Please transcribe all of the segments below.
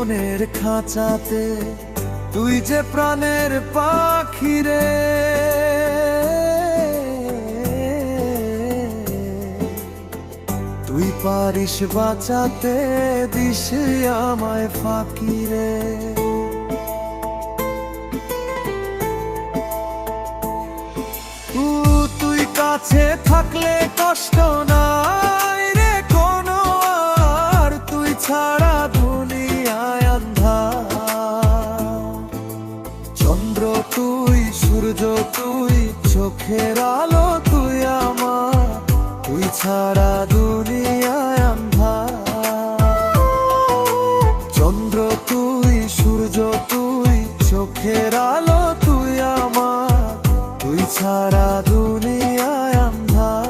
মনের খাঁচাতে তুই যে প্রাণের পাখি রে, তুই পারিস বাঁচাতে, দিস আমায় ফাঁকি রে। তুই কাছে থাকলে কষ্ট নাই রে কোনো আর, তুই ছাড়া দুনিয়ায় আন্ধার। চন্দ্র তুই, সূর্য তুই, চোখের আলো তুই আমার, তুই ছাড়া দুনিয়ায় আন্ধার। চন্দ্র তুই, সূর্য তুই, চোখের আলো তুই আমার, তুই ছাড়া দুনিয়ায় আন্ধার।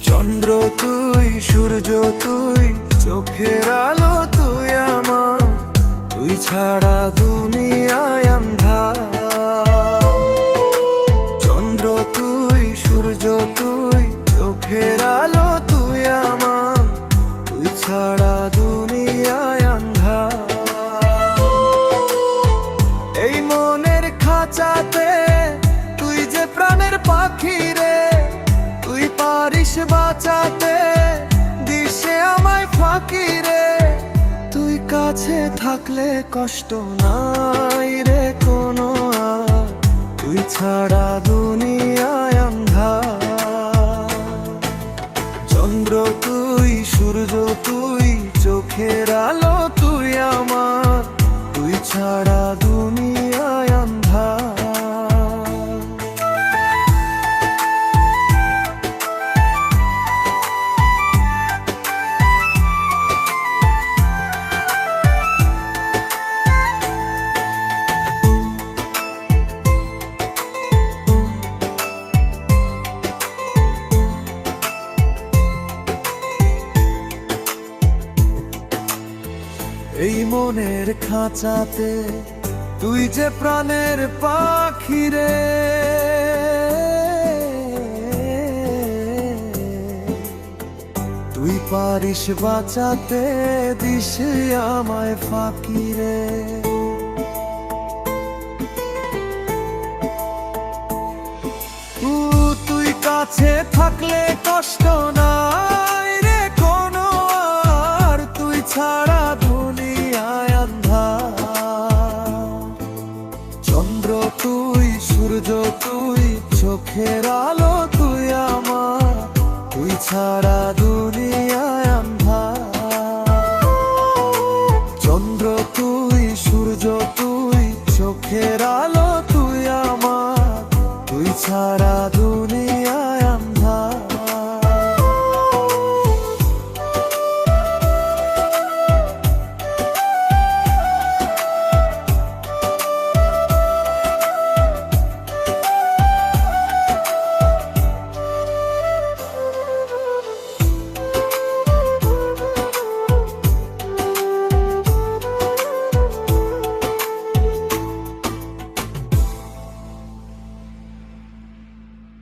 চন্দ্র তুই, সূর্য তুই, চোখের আলো তুই আমার, তুই ছাড়া দুনিয়ায় আন্ধার। চন্দ্র তুই, সূর্য তুই, চোখের আলো তুই আমার, তুই ছাড়া দুনিয়ায় আন্ধার। এই মনের খাঁচাতে তুই যে প্রাণের পাখি রে, তুই পারিস বাঁচাতে, দিশে আমায় ফাঁকি রে। তুই কাছে থাকলে কষ্ট নাই রে কোনো আর, তুই ছাড়া দুনিয়ায় আন্ধার। চন্দ্র তুই, সূর্য তুই, চোখের আলো তুই আমার, তুই ছাড়া দুনিয়ায় আন্ধার। এই মনের খাঁচাতে তুই যে প্রাণের পাখি রে, তুই পারিস বাঁচাতে, দিস আমায় ফাঁকি রে। তুই কাছে থাকলে কষ্ট নাই রে কোনো আর, তুই ছাড়া